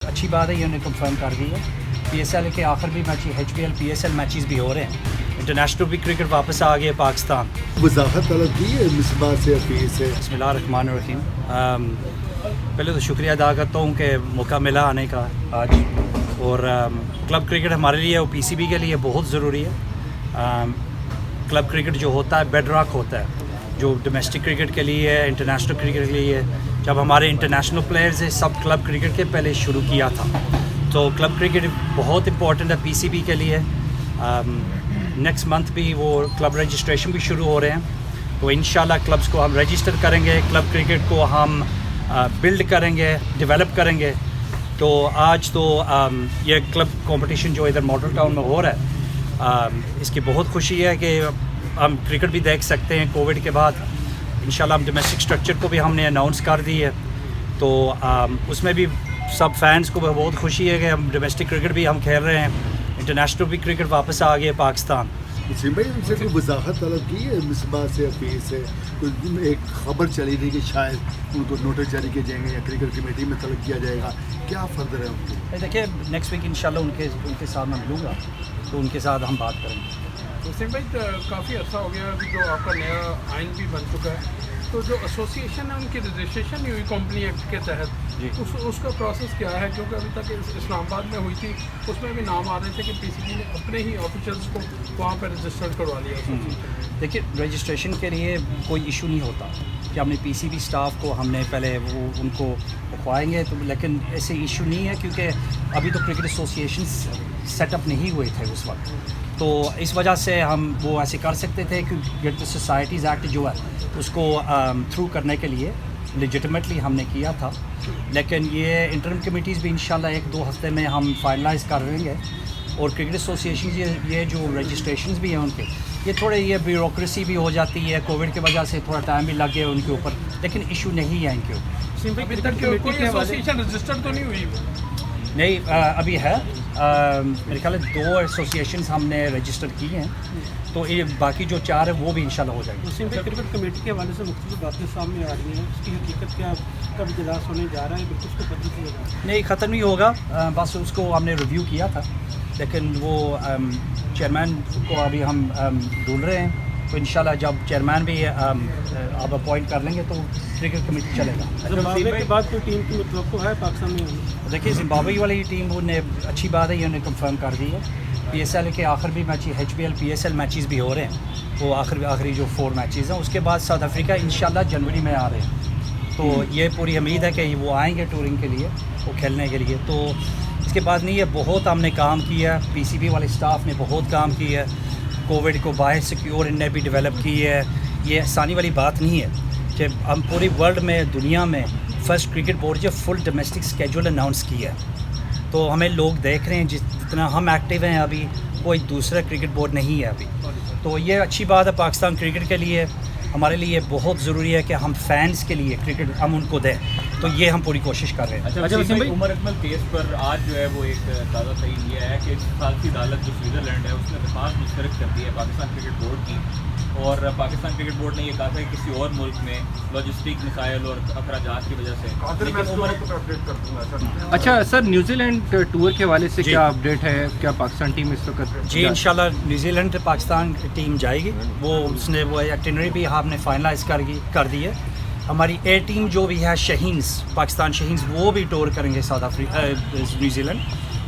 اچھی بات ہے یہ انہیں کنفرم کر دی ہے. PSL کے آخر بھی میچ HBL PSL میچز بھی ہو رہے ہیں. انٹرنیشنل بھی کرکٹ واپس آ گیا پاکستان. وضاحت طلب کی ہے مصباح سے اپیل سے. بسم اللہ الرحمن الرحیم. پہلے تو شکریہ ادا کرتا ہوں کہ موقع ملا آنے کا آج. اور کلب کرکٹ ہمارے لیے اور PCB کے لیے بہت ضروری ہے. کلب کرکٹ جو ہوتا ہے بیڈ راک ہوتا ہے, جو ڈومیسٹک کرکٹ کے لیے ہے, انٹرنیشنل کرکٹ کے لیے. جب ہمارے انٹرنیشنل پلیئرز سب کلب کرکٹ کے پہلے شروع کیا تھا, تو کلب کرکٹ بہت امپورٹنٹ ہے PCB کے لیے. نیکسٹ منتھ بھی وہ کلب رجسٹریشن بھی شروع ہو رہے ہیں, تو انشاءاللہ کلبس کو ہم رجسٹر کریں گے, کلب کرکٹ کو ہم بلڈ کریں گے, ڈیولپ کریں گے. تو آج تو یہ کلب کمپٹیشن جو ادھر ماڈل ٹاؤن میں ہو رہا ہے, اس کی بہت خوشی ہے کہ ہم کرکٹ بھی دیکھ سکتے ہیں کووڈ کے بعد. انشاءاللہ ہم ڈومیسٹک اسٹرکچر کو بھی ہم نے اناؤنس کر دی ہے, تو اس میں بھی سب فینس کو بہت خوشی ہے کہ ہم ڈومیسٹک کرکٹ بھی ہم کھیل رہے ہیں. انٹرنیشنل بھی کرکٹ واپس آ گیا پاکستان. وسیم بھائی ان سے کوئی وضاحت طلب کی ہے مصباح سے اپیل سے. ایک خبر چلی تھی کہ شاید ان کو نوٹس جاری کیے جائیں گے یا کرکٹ کمیٹی میں طلب کیا جائے گا, کیا فردر ہے ان کو؟ دیکھیے نیکسٹ ویک انشاءاللہ ان کے ساتھ میں ملوں گا, تو ان کے ساتھ ہم بات کریں گے. وسیم بھائی کافی عرصہ ہو گیا ابھی جو آپ کا نیا آئین بھی بن چکا ہے, تو جو ایسوسیشن ہے ان کی رجسٹریشن نہیں ہوئی کمپنی ایکٹ کے تحت, اس کا پروسیس کیا ہے؟ کیونکہ ابھی تک اسلام آباد میں ہوئی تھی, اس میں بھی نام آ رہے تھے کہ PCB نے اپنے ہی آفیشلس کو وہاں پہ رجسٹرڈ کروا لیا. دیکھیے رجسٹریشن کے لیے کوئی ایشو نہیں ہوتا کہ ہم نے PCB اسٹاف کو ہم نے پہلے وہ ان کو رکھوائیں گے, تو لیکن ایسے ایشو نہیں ہے کیونکہ ابھی تو کرکٹ ایسوسیشنس سیٹ اپ نہیں ہوئے تھے اس وقت, تو اس وجہ سے ہم وہ ایسے کر سکتے تھے کہ کرکٹ سوسائٹیز ایکٹ جو ہے اس کو تھرو کرنے کے لیے لیجٹمیٹلی ہم نے کیا تھا. لیکن یہ انٹرم کمیٹیز بھی انشاءاللہ 1-2 ہفتے میں ہم فائنلائز کر لیں گے. اور کرکٹ ایسوسیشن یہ جو رجسٹریشنز بھی ہیں ان کے, یہ تھوڑے یہ بیوروکریسی بھی ہو جاتی ہے, کووڈ کی وجہ سے تھوڑا ٹائم بھی لگ گیا ان کے اوپر, لیکن ایشو نہیں ہے ان کے اوپر. ابھی تک کوئی ایسوسیشن رجسٹرڈ تو نہیں ہوئی؟ نہیں, ابھی ہے میرے خیال ہے 2 ایسوسیشنز ہم نے رجسٹر کی ہیں, تو یہ باقی جو 4 ہیں وہ بھی انشاءاللہ ہو جائیں گے. کرکٹ کمیٹی کے حوالے سے مختلف باتیں سامنے آ رہی ہیں, اس کی حقیقت کیا کب اجلاس ہونے جا رہا ہے؟ بالکل اس کو بدل دیا جائے. نہیں, ختم نہیں ہوگا, بس اس کو ہم نے ریویو کیا تھا, لیکن وہ چیئرمین کو ابھی ہم ڈھونڈ رہے ہیں, تو انشاءاللہ جب چیئرمین بھی آپ اپوائنٹ کر لیں گے تو کرکٹ کمیٹی چلے گا. زمبابوے کے بعد کوئی ٹیم کی توقع ہے پاکستان میں؟ دیکھیے زمبابوے والی ٹیم نے اچھی بات ہے یہ انہیں کنفرم کر دی ہے. PSL کے آخر بھی میچ HBL PSL میچز بھی ہو رہے ہیں, وہ آخری جو 4 میچز ہیں. اس کے بعد ساؤتھ افریقہ انشاءاللہ جنوری میں آ رہے ہیں, تو یہ پوری امید ہے کہ وہ آئیں گے ٹورنگ کے لیے, وہ کھیلنے کے لیے. تو اس کے بعد نہیں ہے, بہت ہم نے کام کیا, PCB والے اسٹاف نے بہت کام کیا ہے. کووڈ کو باہر سیکیور ان نے بھی ڈیولپ کی ہے. یہ آسانی والی بات نہیں ہے کہ ہم پوری ورلڈ میں دنیا میں فرسٹ کرکٹ بورڈ جو فل ڈومیسٹک اسکیجول اناؤنس کیا ہے, تو ہمیں لوگ دیکھ رہے ہیں جتنا ہم ایکٹیو ہیں, ابھی کوئی دوسرا کرکٹ بورڈ نہیں ہے ابھی. تو یہ اچھی بات ہے پاکستان کرکٹ کے لیے. ہمارے لیے بہت ضروری ہے کہ ہم فینس کے لیے کرکٹ ہم ان کو دیں, تو یہ ہم پوری کوشش کر رہے ہیں. اچھا عمر اکمل کیس پر آج جو ہے وہ ایک تازہ تعین یہ ہے کہ ثالثی عدالت جو سوئٹزرلینڈ ہے اس نے درخواست مسترد کر دی ہے پاکستان کرکٹ بورڈ کی, اور پاکستان کرکٹ بورڈ نے یہ کہا تھا کہ کسی اور ملک میں لاجسٹک مسائل اور اخراجات کی وجہ سے. اچھا سر, نیوزی لینڈ ٹور کے حوالے سے کیا اپڈیٹ ہے؟ کیا پاکستان ٹیم اس وقت؟ جی انشاءاللہ نیوزی لینڈ پاکستان ٹیم جائے گی. وہ اس نے وہ ایٹنری بھی ہم نے فائنلائز کر دی ہے. ہماری A ٹیم جو بھی ہے شہینز, پاکستان شہینز, وہ بھی ٹور کریں گے ساؤتھ افریقہ نیوزی لینڈ.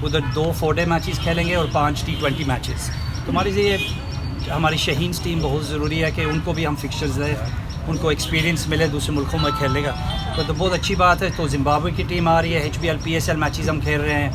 ادھر 2 4 ڈے میچز کھیلیں گے اور 5 T20 میچز. تو ہماری شہینز ٹیم بہت ضروری ہے کہ ان کو بھی ہم فکسچرز دیں, ان کو ایکسپیرینس ملے دوسرے ملکوں میں کھیلنے کا, تو بہت اچھی بات ہے. تو زمبابوے کی ٹیم آ رہی ہے, HBL PSL میچز ہم کھیل رہے ہیں.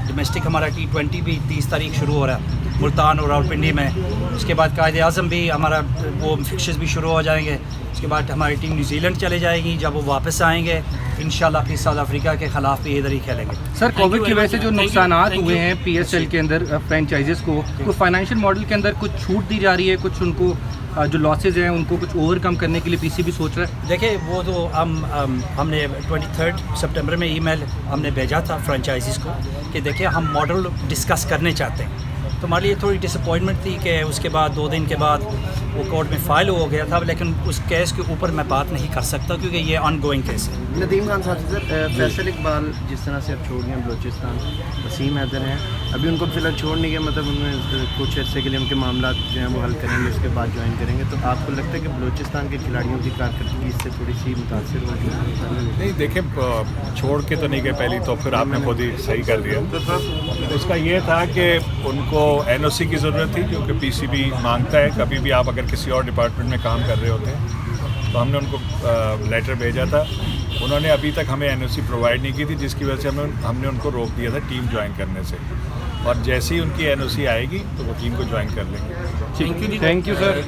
ڈومیسٹک ہمارا T20 بھی 30 تاریخ شروع ہو رہا ہے ملتان اور راولپنڈی میں. اس کے بعد قائد اعظم بھی ہمارا وہ فکسچرز بھی شروع ہو جائیں گے. اس کے بعد ہماری ٹیم نیوزی لینڈ چلے جائے گی. جب وہ واپس آئیں گے انشاءاللہ پھر ساؤتھ افریقہ کے خلاف بھی ادھر ہی کھیلیں گے. سر کووڈ کی وجہ سے جو نقصانات ہوئے ہیں PSL کے اندر فرینچائزز کو, کوئی فائنینشیل ماڈل کے اندر کچھ چھوٹ دی جا رہی ہے؟ کچھ ان کو جو لاسز ہیں ان کو کچھ اوور کم کرنے کے لیے PCB سوچ رہا ہے؟ دیکھیں وہ تو ہم نے 23 سپٹمبر میں ای میل ہم نے بھیجا تھا فرینچائزیز کو کہ دیکھیں ہم ماڈل ڈسکس کرنے چاہتے ہیں. تو ہمارے لیے تھوڑی ڈسپوائنٹمنٹ تھی کہ اس کے بعد 2 دن کے بعد وہ کورٹ میں فائل ہو گیا تھا، لیکن اس کیس کے اوپر میں بات نہیں کر سکتا کیونکہ یہ آن گوئنگ کیس ہے. ندیم خان صاحب سر، فیصل اقبال جس طرح سے اب چھوڑ گئے بلوچستان، وسیم حیدر ہیں ابھی ان کو فی الحال چھوڑ نہیں گیا، مطلب ان میں کچھ عرصے کے لیے ان کے معاملات جو ہیں وہ حل کریں گے، اس کے بعد جوائن کریں گے. تو آپ کو لگتا ہے کہ بلوچستان کے کھلاڑیوں کی کارکردگی اس سے تھوڑی سی متاثر ہوگی؟ نہیں دیکھیں، چھوڑ کے تو نہیں گئے پہلی، تو پھر آپ نے خود ہی صحیح کر دیا. اس کا یہ تھا کہ ان کو NOC کی ضرورت تھی کیونکہ PCB مانگتا ہے کبھی بھی آپ اگر کسی اور ڈپارٹمنٹ میں کام کر رہے ہوتے ہیں. تو ہم نے ان کو لیٹر بھیجا تھا، انہوں نے ابھی تک ہمیں NOC پرووائڈ نہیں کی تھی، جس کی وجہ سے ہم نے ان کو روک دیا تھا ٹیم جوائن کرنے سے. اور جیسے ہی ان کی NOC آئے گی تو وہ ٹیم کو جوائن کر لیں گے. Thank you sir.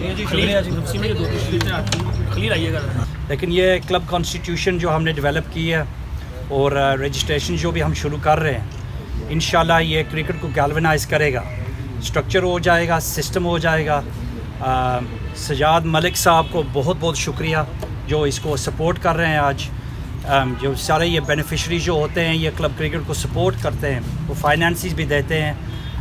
لیکن یہ کلب کانسٹیٹیوشن جو ہم نے ڈیولپ کی ہے اور رجسٹریشن جو بھی ہم شروع کر رہے ہیں، انشاءاللہ یہ کرکٹ کو گیلونائز کرے گا، اسٹرکچر ہو جائے گا، سسٹم ہو جائے گا. سجاد ملک صاحب کو بہت بہت شکریہ جو اس کو سپورٹ کر رہے ہیں. آج جو سارے یہ بینیفیشری جو ہوتے ہیں یہ کلب کرکٹ کو سپورٹ کرتے ہیں، وہ فائنانسز بھی دیتے ہیں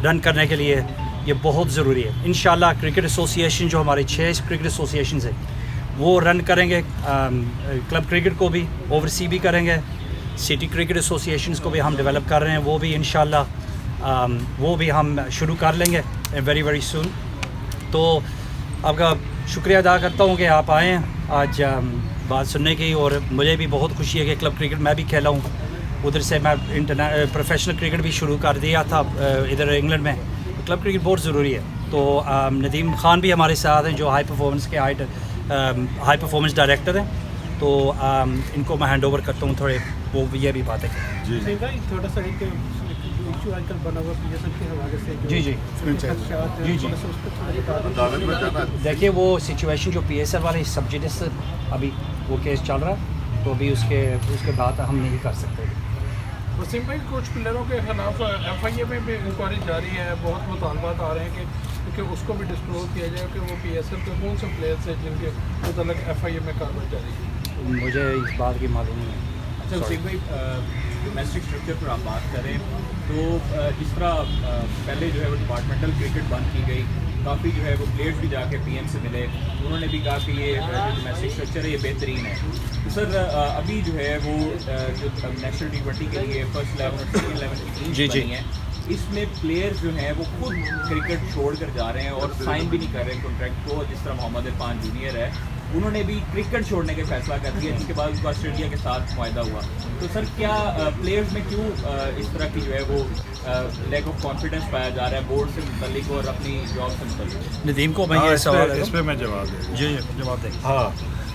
رن کرنے کے لیے، یہ بہت ضروری ہے. انشاءاللہ کرکٹ ایسوسیشن جو ہمارے 6 کرکٹ ایسوسیشنز ہیں وہ رن کریں گے، کلب کرکٹ کو بھی اوورسی بھی کریں گے. سٹی کرکٹ ایسوسیشنز کو بھی ہم ڈیولپ کر رہے ہیں، وہ بھی انشاءاللہ وہ بھی ہم شروع کر لیں گے ویری سون. تو آپ کا شکریہ ادا کرتا ہوں کہ آپ آئے ہیں آج بات سننے کی، اور مجھے بھی بہت خوشی ہے کہ کلب کرکٹ میں بھی کھیلا ہوں. ادھر سے میں پروفیشنل کرکٹ بھی شروع کر دیا تھا ادھر انگلینڈ میں. کلب کرکٹ بہت ضروری ہے. تو ندیم خان بھی ہمارے ساتھ ہیں جو ہائی پرفارمنس ڈائریکٹر ہیں. تو ان کو میں ہینڈ اوور کرتا ہوں تھوڑے وہ یہ بھی باتیں. جی تھوڑا سا ایک ایشو آج کل بنا ہوا PSL کے حوالے سے جی دیکھیے وہ سچویشن جو PSL والے سبجیکٹس ابھی وہ کیس چل رہا ہے، تو ابھی اس کے بعد ہم نہیں کر سکتے. وسیم بھائی، کچھ پلیئروں کے خلاف FIA میں بھی انکوائری جاری ہے، بہت مطالبات آ رہے ہیں کہ اس کو بھی ڈسکلوز کیا جائے کہ وہ PSL کے کون سے پلیئرس ہیں جن کے متعلق FIA میں کارروائی جاری ہے. مجھے اس بات کی معلوم نہیں ہے. اچھا وسیم بھائی، ڈومیسٹک اسٹرکچر پر آپ بات کریں تو جس طرح پہلے جو ہے وہ ڈپارٹمنٹل کرکٹ بند کی گئی، کافی جو ہے وہ پلیئرس بھی جا کے PM سے ملے، انہوں نے بھی کہا کہ یہ جو ڈومیسٹک اسٹرکچر ہے یہ بہترین ہے. تو سر ابھی جو ہے وہ جو نیشنل T20 کے لیے فرسٹ 11 اور سیکنڈ 11 کی ٹیمز بنی ہیں، اس میں پلیئر جو ہیں وہ خود کرکٹ چھوڑ کر جا رہے ہیں اور سائن بھی نہیں کر رہے ہیں کانٹریکٹ کو. جس طرح محمد عرفان جونیئر ہے، انہوں نے بھی کرکٹ چھوڑنے کا فیصلہ کر دیا، جس کے بعد ان کا آسٹریلیا کے ساتھ معاہدہ ہوا. تو سر کیا پلیئرز میں کیوں اس طرح کی جو ہے وہ لیک آف کانفیڈنس پایا جا رہا ہے بورڈ سے متعلق اور اپنی جاب سے متعلق؟ ندیم کو میں یہ سوال اس پہ میں جواب دوں. جی جواب دیں. ہاں،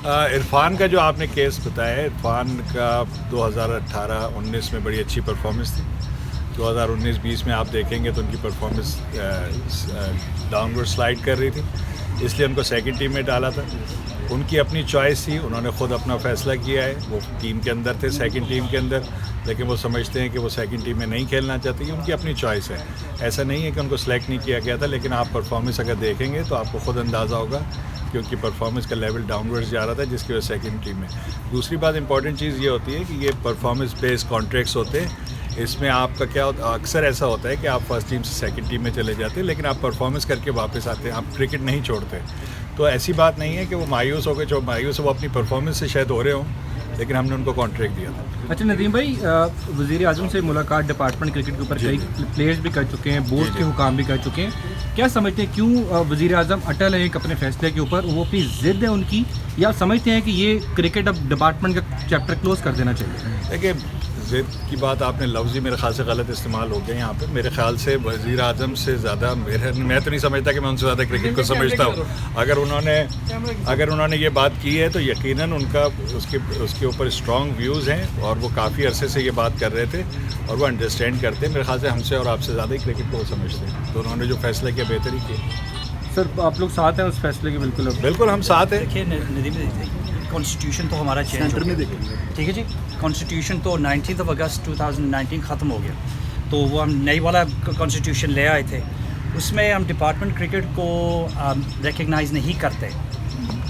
عرفان کا جو آپ نے کیس بتایا ہے، عرفان کا 2018-19 میں بڑی اچھی پرفارمنس تھی. 2019-20 میں آپ دیکھیں گے تو ان کی پرفارمنس ڈاؤن ورڈ سلائڈ کر رہی تھی، اس لیے ان کو سیکنڈ ٹیم میں ڈالا تھا. ان کی اپنی چوائس تھی، انہوں نے خود اپنا فیصلہ کیا ہے. وہ ٹیم کے اندر تھے، سیکنڈ ٹیم کے اندر، لیکن وہ سمجھتے ہیں کہ وہ سیکنڈ ٹیم میں نہیں کھیلنا چاہتے. ان کی اپنی چوائس ہے، ایسا نہیں ہے کہ ان کو سلیکٹ نہیں کیا گیا تھا. لیکن آپ پرفارمنس اگر دیکھیں گے تو آپ کو خود اندازہ ہوگا کہ ان کی پرفارمنس کا لیول ڈاؤن ورڈ جا رہا تھا، جس کی وجہ سے سیکنڈ ٹیم میں. دوسری بات امپورٹنٹ چیز یہ ہوتی ہے کہ یہ پرفارمنس بیس کانٹریکٹس ہوتے ہیں. اس میں آپ کا کیا ہوتا، اکثر ایسا ہوتا ہے کہ آپ فرسٹ ٹیم سے سیکنڈ ٹیم میں چلے جاتے ہیں، لیکن آپ پرفارمنس کر کے واپس آتے ہیں، آپ کرکٹ نہیں چھوڑتے. تو ایسی بات نہیں ہے کہ وہ مایوس ہو گئے، جو مایوس وہ اپنی پرفارمنس سے شاید ہو رہے ہوں، لیکن ہم نے ان کو کانٹریکٹ دیا تھا. اچھا ندیم بھائی، وزیر اعظم سے ملاقات ڈپارٹمنٹ کرکٹ کے اوپر کئی پلیئرز بھی کر چکے ہیں، بورڈ کے حکام بھی کر چکے ہیں. کیا سمجھتے ہیں کیوں وزیر اعظم اٹل ہیں اپنے فیصلے کے اوپر؟ وہ اپنی ضد ہے ان کی، یا سمجھتے ہیں کہ یہ کرکٹ اب ڈپارٹمنٹ کا چیپٹر کلوز کر دینا چاہیے؟ دیکھیے، ضد کی بات آپ نے لفظ ہی میرے خیال سے غلط استعمال ہو گیا یہاں پہ. میرے خیال سے وزیر اعظم سے زیادہ میں تو نہیں سمجھتا کہ میں ان سے زیادہ کرکٹ کو سمجھتا ہوں. اگر انہوں نے یہ بات کی ہے تو یقیناً ان کا اس کے اوپر اسٹرانگ ویوز ہیں، اور وہ کافی عرصے سے یہ بات کر رہے تھے اور وہ انڈرسٹینڈ کرتے ہیں. میرے خیال سے ہم سے اور آپ سے زیادہ ہی کرکٹ کو وہ سمجھتے ہیں. تو انہوں نے جو فیصلہ کیا بہتر ہی کیا. سر آپ لوگ ساتھ ہیں اس فیصلے کے؟ بالکل ہم ساتھ ہیں. دیکھیے ندیم، کانسٹیٹیوشن تو ہمارا چینج ہو گیا، ٹھیک ہے جی. کانسٹیٹیوشن تو 19 اگست 2019 ختم ہو گیا، تو وہ ہم نئی والا کانسٹیٹیوشن لے آئے تھے. اس میں ہم ڈپارٹمنٹ کرکٹ کو ریکگنائز نہیں کرتے،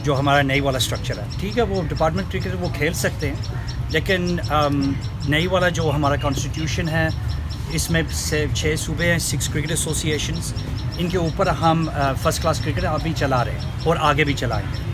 جو ہمارا نئی والا اسٹرکچر ہے. ٹھیک ہے، وہ ڈپارٹمنٹ کرکٹ وہ کھیل سکتے ہیں، لیکن نئی والا جو ہمارا کانسٹیٹیوشن ہے اس میں سے 6 صوبے ہیں, 6 کرکٹ ایسوسیشنز, ان کے اوپر ہم فرسٹ کلاس کرکٹ ابھی چلا رہے ہیں اور آگے بھی چلائیں گے.